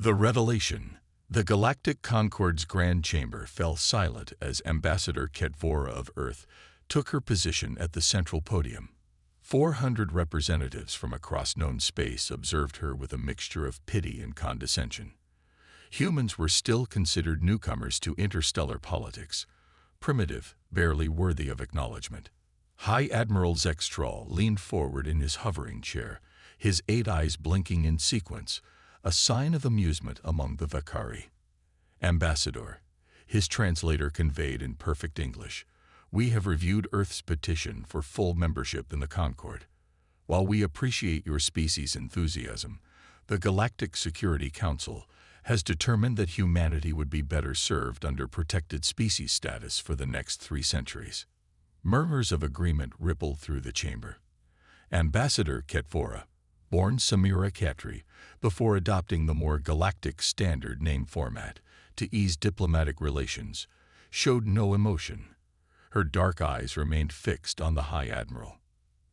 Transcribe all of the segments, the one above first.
The revelation. The Galactic Concord's Grand Chamber fell silent as Ambassador Ketvora of Earth took her position at the central podium. 400 representatives from across known space observed her with a mixture of pity and condescension. Humans were still considered newcomers to interstellar politics, primitive, barely worthy of acknowledgement. High Admiral Zextral leaned forward in his hovering chair, his 8 eyes blinking in sequence, a sign of amusement among the Vakari. Ambassador, his translator conveyed in perfect English, we have reviewed Earth's petition for full membership in the Concord. While we appreciate your species' enthusiasm, the Galactic Security Council has determined that humanity would be better served under protected species status for the next 3 centuries. Murmurs of agreement rippled through the chamber. Ambassador Ketvora, born Samira Katri, before adopting the more galactic standard name format to ease diplomatic relations, showed no emotion. Her dark eyes remained fixed on the High Admiral.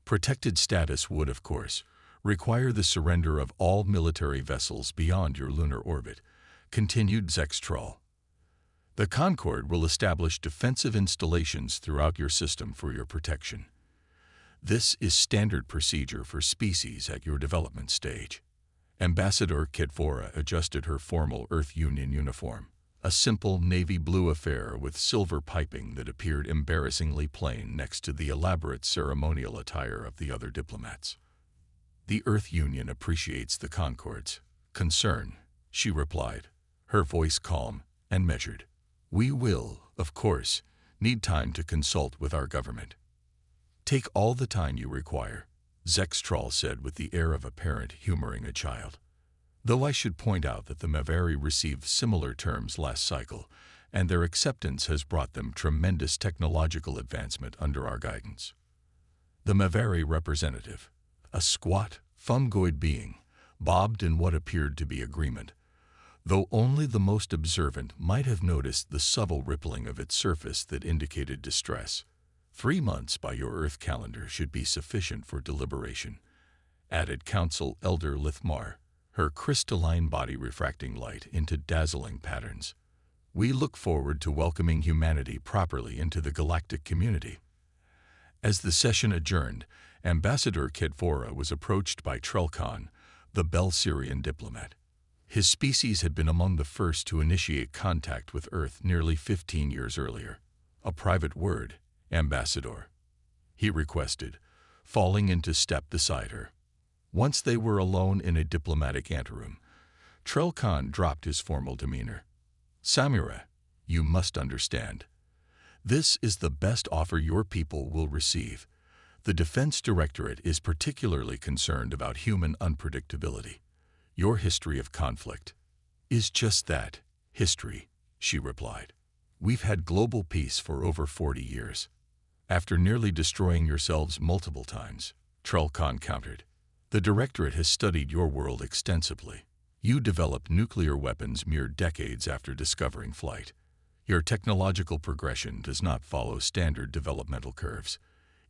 Protected status would, of course, require the surrender of all military vessels beyond your lunar orbit, continued Zextral. The Concord will establish defensive installations throughout your system for your protection. This is standard procedure for species at your development stage. Ambassador Ketvora adjusted her formal Earth Union uniform, a simple navy blue affair with silver piping that appeared embarrassingly plain next to the elaborate ceremonial attire of the other diplomats. The Earth Union appreciates the Concord's concern, she replied, her voice calm and measured. We will, of course, need time to consult with our government. Take all the time you require, Zextral said with the air of a parent humoring a child. Though I should point out that the Mavari received similar terms last cycle, and their acceptance has brought them tremendous technological advancement under our guidance. The Mavari representative, a squat, fungoid being, bobbed in what appeared to be agreement, though only the most observant might have noticed the subtle rippling of its surface that indicated distress. 3 months by your Earth calendar should be sufficient for deliberation, added Council Elder Lithmar, her crystalline body refracting light into dazzling patterns. We look forward to welcoming humanity properly into the galactic community. As the session adjourned, Ambassador Ketvora was approached by Trelkan, the Bel-Syrian diplomat. His species had been among the first to initiate contact with Earth nearly 15 years earlier. A private word, Ambassador, he requested, falling into step beside her. Once they were alone in a diplomatic anteroom, Trelkan dropped his formal demeanor. Samira, you must understand. This is the best offer your people will receive. The Defense Directorate is particularly concerned about human unpredictability. Your history of conflict is just that, history, she replied. We've had global peace for over 40 years. After nearly destroying yourselves multiple times, Trelkan countered, the Directorate has studied your world extensively. You developed nuclear weapons mere decades after discovering flight. Your technological progression does not follow standard developmental curves.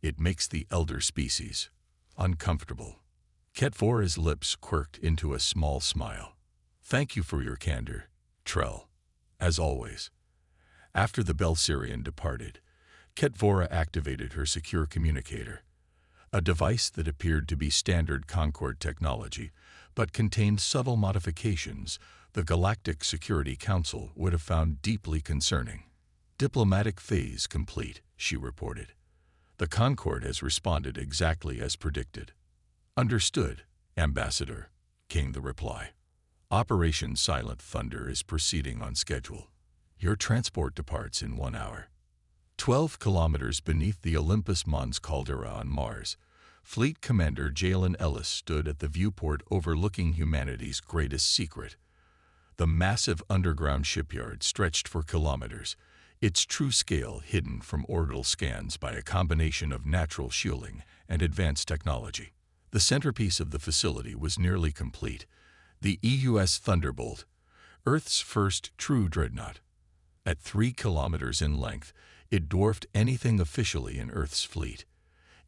It makes the elder species uncomfortable. Ketvora's lips quirked into a small smile. Thank you for your candor, Trell, as always. After the Bel-Syrian departed, Ketvora activated her secure communicator, a device that appeared to be standard Concord technology, but contained subtle modifications the Galactic Security Council would have found deeply concerning. Diplomatic phase complete, she reported. The Concord has responded exactly as predicted. Understood, Ambassador, came the reply. Operation Silent Thunder is proceeding on schedule. Your transport departs in 1 hour. 12 kilometers beneath the Olympus Mons caldera on Mars, Fleet Commander Jalen Ellis stood at the viewport overlooking humanity's greatest secret. The massive underground shipyard stretched for kilometers, its true scale hidden from orbital scans by a combination of natural shielding and advanced technology. The centerpiece of the facility was nearly complete, the EUS Thunderbolt, Earth's first true dreadnought. At 3 kilometers in length, it dwarfed anything officially in Earth's fleet.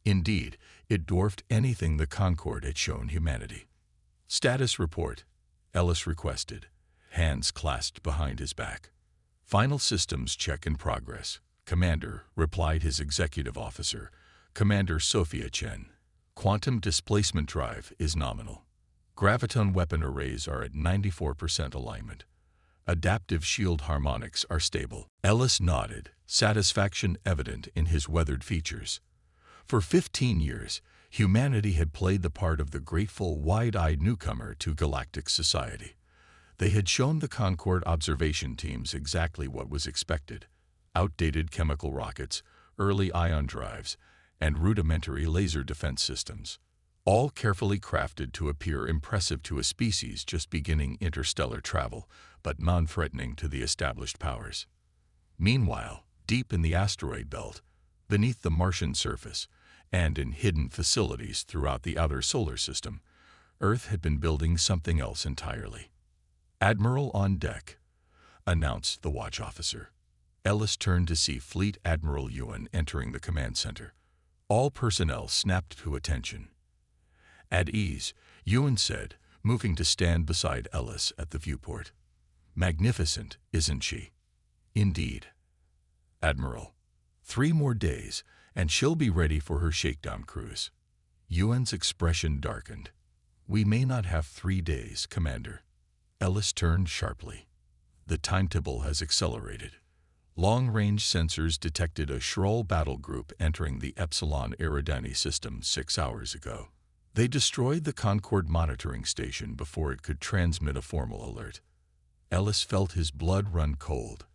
Indeed, it dwarfed anything the Concord had shown humanity. Status report, Ellis requested, hands clasped behind his back. "Final systems check in progress, Commander," replied his executive officer, Commander Sophia Chen. "Quantum displacement drive is nominal. Graviton weapon arrays are at 94% alignment. Adaptive shield harmonics are stable." Ellis nodded, satisfaction evident in his weathered features. For 15 years, humanity had played the part of the grateful, wide-eyed newcomer to galactic society. They had shown the Concorde observation teams exactly what was expected: outdated chemical rockets, early ion drives, and rudimentary laser defense systems, all carefully crafted to appear impressive to a species just beginning interstellar travel, but non-threatening to the established powers. Meanwhile, deep in the asteroid belt, beneath the Martian surface, and in hidden facilities throughout the outer solar system, Earth had been building something else entirely. "Admiral on deck," announced the watch officer. Ellis turned to see Fleet Admiral Yuan entering the command center. All personnel snapped to attention. "At ease," Yuan said, moving to stand beside Ellis at the viewport. "Magnificent, isn't she?" "Indeed, Admiral. 3 more days, and she'll be ready for her shakedown cruise." Yuan's expression darkened. "We may not have 3 days, Commander." Ellis turned sharply. "The timetable has accelerated. Long-range sensors detected a Shrull battle group entering the Epsilon Eridani system 6 hours ago. They destroyed the Concorde monitoring station before it could transmit a formal alert." Ellis felt his blood run cold.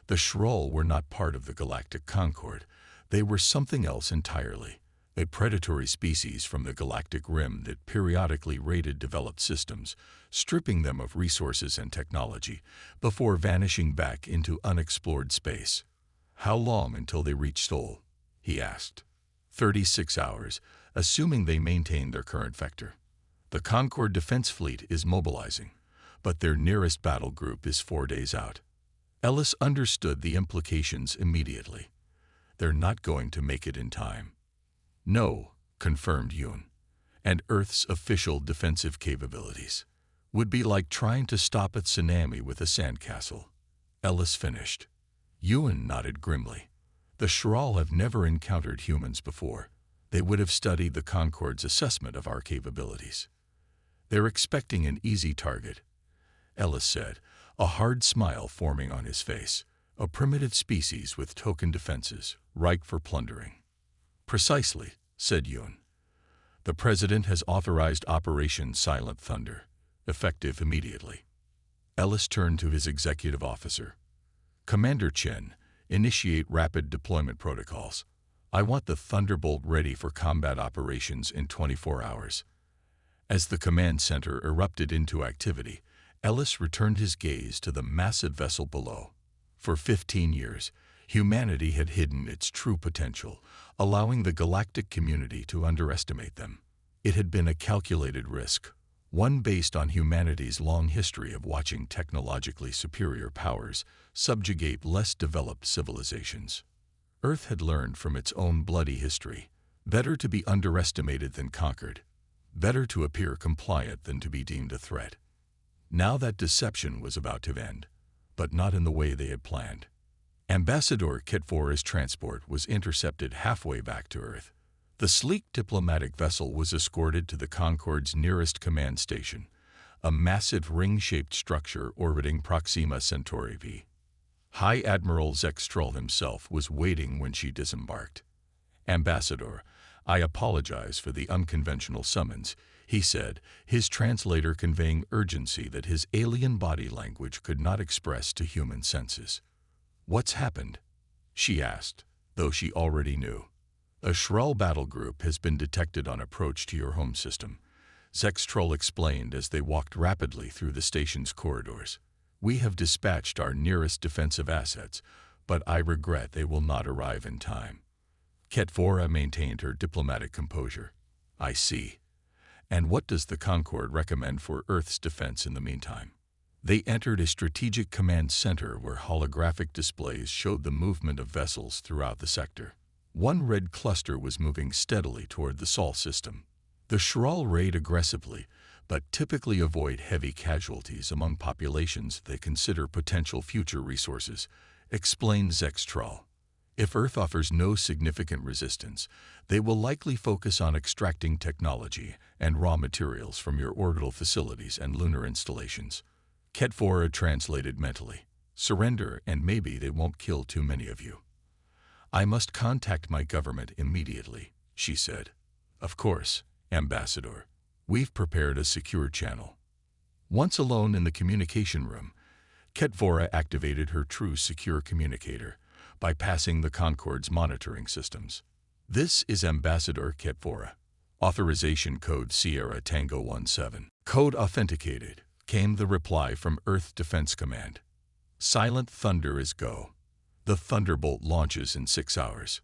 The Shrull were not part of the Galactic Concorde. They were something else entirely, a predatory species from the galactic rim that periodically raided developed systems, stripping them of resources and technology, before vanishing back into unexplored space. "How long until they reach Sol?" he asked. 36 hours, assuming they maintain their current vector. The Concorde Defense Fleet is mobilizing, but their nearest battle group is 4 days out. Ellis understood the implications immediately. They're not going to make it in time. "No," confirmed Yuan, "and Earth's official defensive capabilities would be like trying to stop a tsunami with a sandcastle." Ellis finished. Yuan nodded grimly. "The Shrull have never encountered humans before. They would have studied the Concorde's assessment of our capabilities. They're expecting an easy target," Ellis said, a hard smile forming on his face. "A primitive species with token defenses, ripe for plundering." "Precisely," said Yuan. "The President has authorized Operation Silent Thunder, effective immediately." Ellis turned to his executive officer. "Commander Chen, initiate rapid deployment protocols. I want the Thunderbolt ready for combat operations in 24 hours. As the command center erupted into activity, Ellis returned his gaze to the massive vessel below. For 15 years, humanity had hidden its true potential, allowing the galactic community to underestimate them. It had been a calculated risk, one based on humanity's long history of watching technologically superior powers subjugate less developed civilizations. Earth had learned from its own bloody history: better to be underestimated than conquered, better to appear compliant than to be deemed a threat. Now that deception was about to end, but not in the way they had planned. Ambassador Ketvora's transport was intercepted halfway back to Earth. The sleek diplomatic vessel was escorted to the Concorde's nearest command station, a massive ring-shaped structure orbiting Proxima Centauri V. High Admiral Zextrol himself was waiting when she disembarked. "Ambassador, I apologize for the unconventional summons," he said, his translator conveying urgency that his alien body language could not express to human senses. "What's happened?" she asked, though she already knew. "A Shrull battle group has been detected on approach to your home system," Zextrol explained as they walked rapidly through the station's corridors. "We have dispatched our nearest defensive assets, but I regret they will not arrive in time." Ketvora maintained her diplomatic composure. "I see. And what does the Concorde recommend for Earth's defense in the meantime?" They entered a strategic command center where holographic displays showed the movement of vessels throughout the sector. One red cluster was moving steadily toward the Sol system. The Shrull raid aggressively, but typically avoid heavy casualties among populations they consider potential future resources, explained Zextral. If Earth offers no significant resistance, they will likely focus on extracting technology and raw materials from your orbital facilities and lunar installations. Ketvora translated mentally. Surrender and maybe they won't kill too many of you. I must contact my government immediately, she said. Of course, Ambassador. We've prepared a secure channel. Once alone in the communication room, Ketvora activated her true secure communicator, bypassing the Concorde's monitoring systems. This is Ambassador Ketvora. Authorization code Sierra Tango 17. Code authenticated, came the reply from Earth Defense Command. Silent thunder is go. The Thunderbolt launches in 6 hours.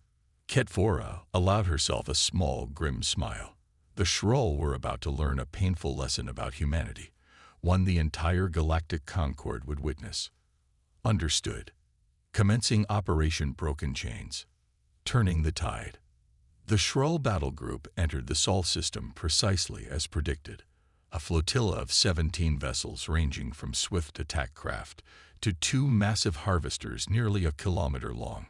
Ketvora allowed herself a small, grim smile. The Shrull were about to learn a painful lesson about humanity, one the entire galactic Concorde would witness. Understood. Commencing Operation Broken Chains. Turning the tide. The Shrull battle group entered the Sol system precisely as predicted. A flotilla of 17 vessels ranging from swift attack craft to 2 massive harvesters nearly a kilometer long.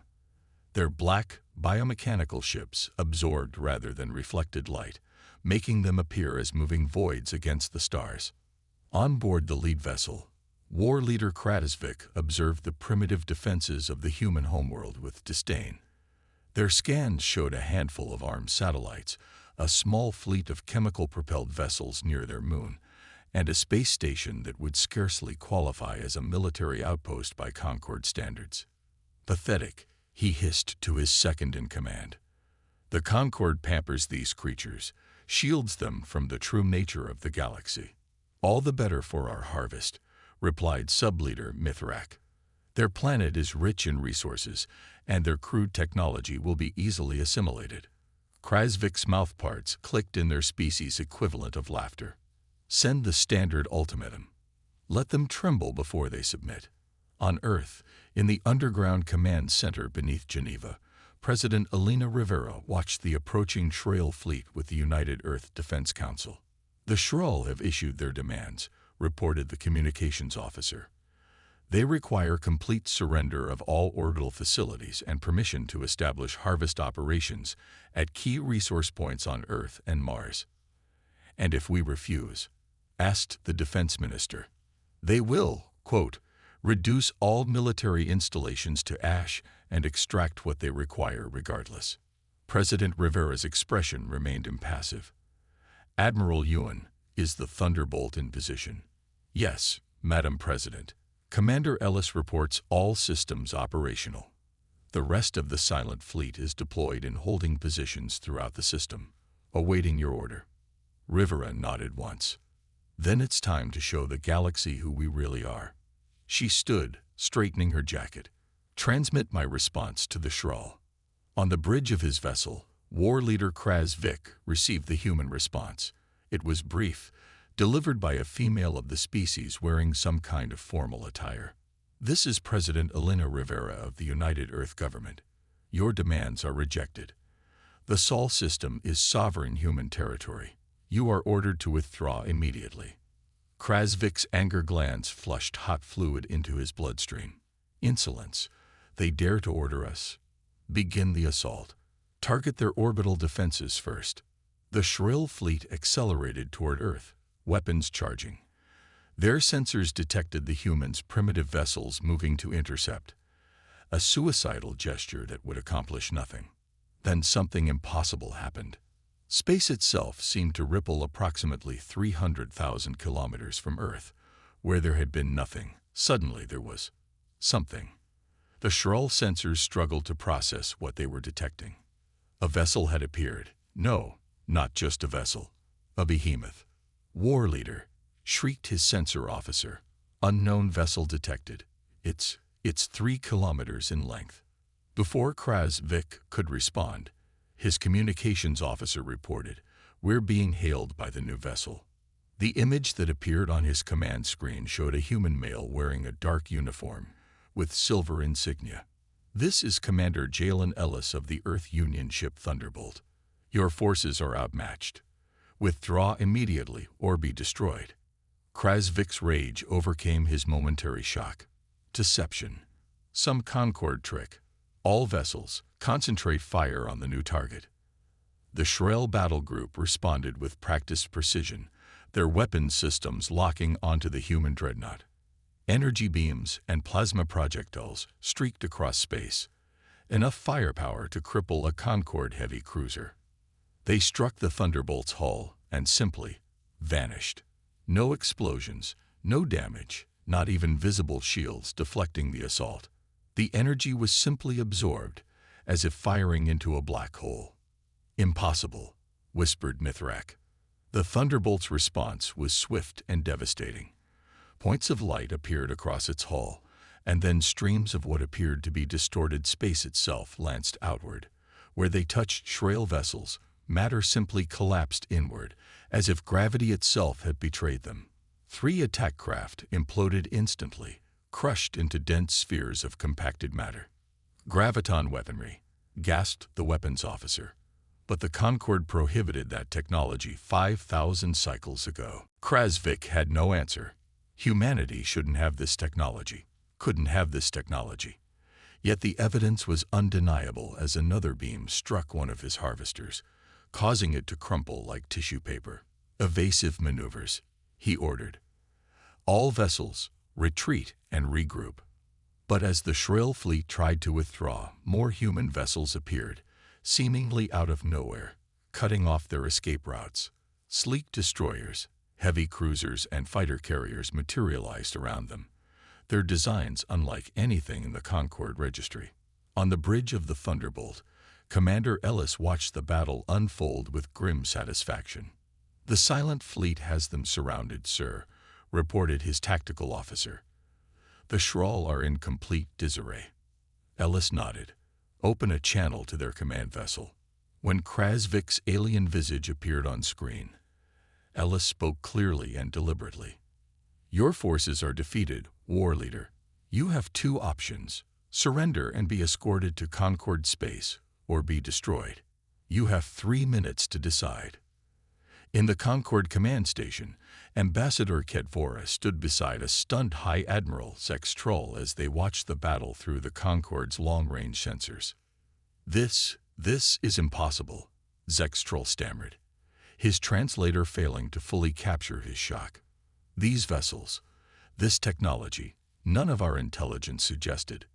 Their black, biomechanical ships absorbed rather than reflected light, making them appear as moving voids against the stars. On board the lead vessel, war leader Kratosvik observed the primitive defenses of the human homeworld with disdain. Their scans showed a handful of armed satellites, a small fleet of chemical-propelled vessels near their moon, and a space station that would scarcely qualify as a military outpost by Concorde standards. Pathetic, he hissed to his second-in-command. The Concorde pampers these creatures, shields them from the true nature of the galaxy. All the better for our harvest, replied sub-leader Mithrak. Their planet is rich in resources, and their crude technology will be easily assimilated. Krasvik's mouthparts clicked in their species equivalent of laughter. Send the standard ultimatum. Let them tremble before they submit. On Earth, in the underground command center beneath Geneva, President Elena Rivera watched the approaching Shrull fleet with the United Earth Defense Council. The Shrull have issued their demands, reported the communications officer. They require complete surrender of all orbital facilities and permission to establish harvest operations at key resource points on Earth and Mars. And if we refuse, asked the defense minister, they will, quote, reduce all military installations to ash and extract what they require regardless. President Rivera's expression remained impassive. Admiral Ewan, is the Thunderbolt in position? Yes, Madam President. Commander Ellis reports all systems operational. The rest of the Silent Fleet is deployed in holding positions throughout the system, awaiting your order. Rivera nodded once. Then it's time to show the galaxy who we really are. She stood, straightening her jacket. Transmit my response to the Shrull. On the bridge of his vessel, war leader Krasvik received the human response. It was brief, delivered by a female of the species wearing some kind of formal attire. This is President Elena Rivera of the United Earth Government. Your demands are rejected. The Sol system is sovereign human territory. You are ordered to withdraw immediately. Krasvik's anger glands flushed hot fluid into his bloodstream. Insolence. They dare to order us. Begin the assault. Target their orbital defenses first. The Shrull fleet accelerated toward Earth, weapons charging. Their sensors detected the humans' primitive vessels moving to intercept. A suicidal gesture that would accomplish nothing. Then something impossible happened. Space itself seemed to ripple approximately 300,000 kilometers from Earth, where there had been nothing. Suddenly there was something. The Shrull sensors struggled to process what they were detecting. A vessel had appeared. No, not just a vessel. A behemoth. War leader, shrieked his sensor officer. Unknown vessel detected. It's 3 kilometers in length. Before Krasvik could respond, his communications officer reported, we're being hailed by the new vessel. The image that appeared on his command screen showed a human male wearing a dark uniform with silver insignia. This is Commander Jalen Ellis of the Earth Union ship Thunderbolt. Your forces are outmatched. Withdraw immediately or be destroyed. Krasvik's rage overcame his momentary shock. Deception. Some Concord trick. All vessels, concentrate fire on the new target. The Shrell battle group responded with practiced precision, their weapons systems locking onto the human dreadnought. Energy beams and plasma projectiles streaked across space, enough firepower to cripple a Concord heavy cruiser. They struck the Thunderbolt's hull and simply vanished. No explosions, no damage, not even visible shields deflecting the assault. The energy was simply absorbed, as if firing into a black hole. "Impossible," whispered Mithrak. The Thunderbolt's response was swift and devastating. Points of light appeared across its hull, and then streams of what appeared to be distorted space itself lanced outward. Where they touched Shrell vessels, matter simply collapsed inward, as if gravity itself had betrayed them. 3 attack craft imploded instantly, crushed into dense spheres of compacted matter. "Graviton weaponry," gasped the weapons officer. But the Concord prohibited that technology 5,000 cycles ago. Krasvik had no answer. Humanity shouldn't have this technology, couldn't have this technology. Yet the evidence was undeniable as another beam struck one of his harvesters, causing it to crumple like tissue paper. "Evasive maneuvers," he ordered. "All vessels, retreat and regroup." But as the Shrell fleet tried to withdraw, more human vessels appeared, seemingly out of nowhere, cutting off their escape routes. Sleek destroyers, heavy cruisers, and fighter carriers materialized around them, their designs unlike anything in the Concord registry. On the bridge of the Thunderbolt, Commander Ellis watched the battle unfold with grim satisfaction. "The silent fleet has them surrounded, sir," reported his tactical officer. "The Shrall are in complete disarray." Ellis nodded. "Open a channel to their command vessel." When Krasvik's alien visage appeared on screen, Ellis spoke clearly and deliberately. "Your forces are defeated, war leader. You have 2 options: surrender and be escorted to Concord space, or be destroyed. You have 3 minutes to decide." In the Concord command station, Ambassador Kedvora stood beside a stunned High Admiral Zextroll as they watched the battle through the Concord's long-range sensors. This is impossible," Zextroll stammered, his translator failing to fully capture his shock. "These vessels, this technology, none of our intelligence suggested."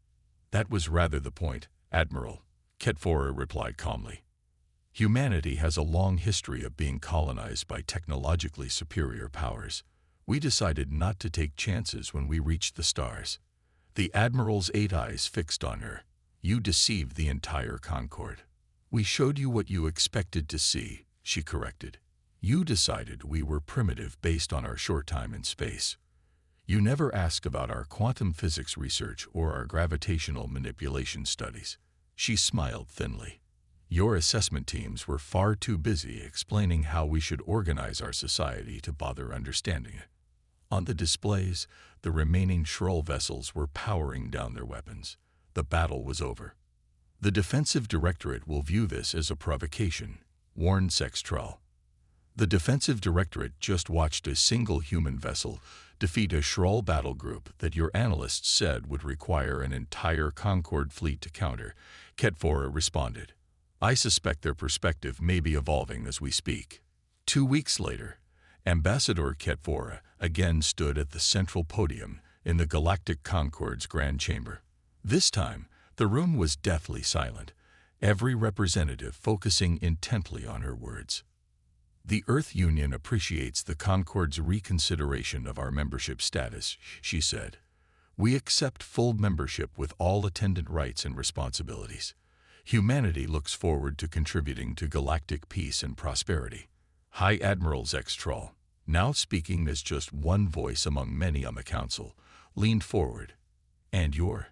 "That was rather the point, Admiral," Kedvora replied calmly. "Humanity has a long history of being colonized by technologically superior powers. We decided not to take chances when we reached the stars." The Admiral's 8 eyes fixed on her. "You deceived the entire Concord." "We showed you what you expected to see," she corrected. "You decided we were primitive based on our short time in space. You never asked about our quantum physics research or our gravitational manipulation studies." She smiled thinly. "Your assessment teams were far too busy explaining how we should organize our society to bother understanding it." On the displays, the remaining Shrall vessels were powering down their weapons. The battle was over. "The Defensive Directorate will view this as a provocation," warned Zextroll. "The Defensive Directorate just watched a single human vessel defeat a Shrall battle group that your analysts said would require an entire Concord fleet to counter," Kedvora responded. "I suspect their perspective may be evolving as we speak." 2 weeks later, Ambassador Kedvora again stood at the central podium in the Galactic Concord's Grand Chamber. This time, the room was deathly silent, every representative focusing intently on her words. "The Earth Union appreciates the Concord's reconsideration of our membership status," she said. "We accept full membership with all attendant rights and responsibilities. Humanity looks forward to contributing to galactic peace and prosperity." High Admiral Zextroll, now speaking as just one voice among many on the council, leaned forward. "And your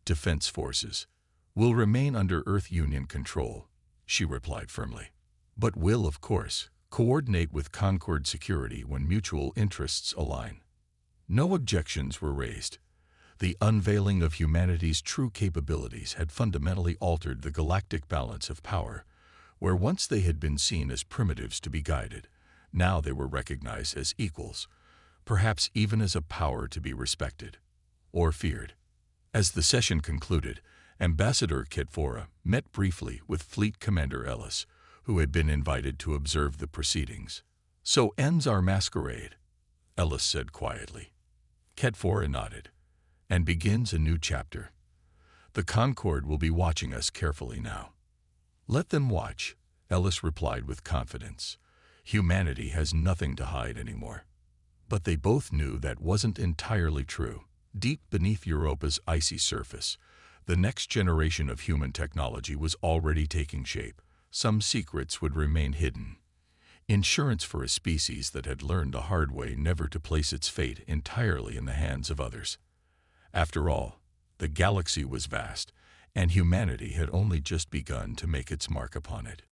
defense forces will remain under Earth Union control," she replied firmly. "But will, of course, coordinate with Concord security when mutual interests align." No objections were raised. The unveiling of humanity's true capabilities had fundamentally altered the galactic balance of power. Where once they had been seen as primitives to be guided, Now they were recognized as equals, perhaps even as a power to be respected or feared. As the session concluded, Ambassador Ketfora met briefly with Fleet Commander Ellis, who had been invited to observe the proceedings. "So ends our masquerade," Ellis said quietly. Ketfora nodded. "And begins a new chapter. The Concorde will be watching us carefully now." "Let them watch," Ellis replied with confidence. "Humanity has nothing to hide anymore." But they both knew that wasn't entirely true. Deep beneath Europa's icy surface, the next generation of human technology was already taking shape. Some secrets would remain hidden. Insurance for a species that had learned the hard way never to place its fate entirely in the hands of others. After all, the galaxy was vast, and humanity had only just begun to make its mark upon it.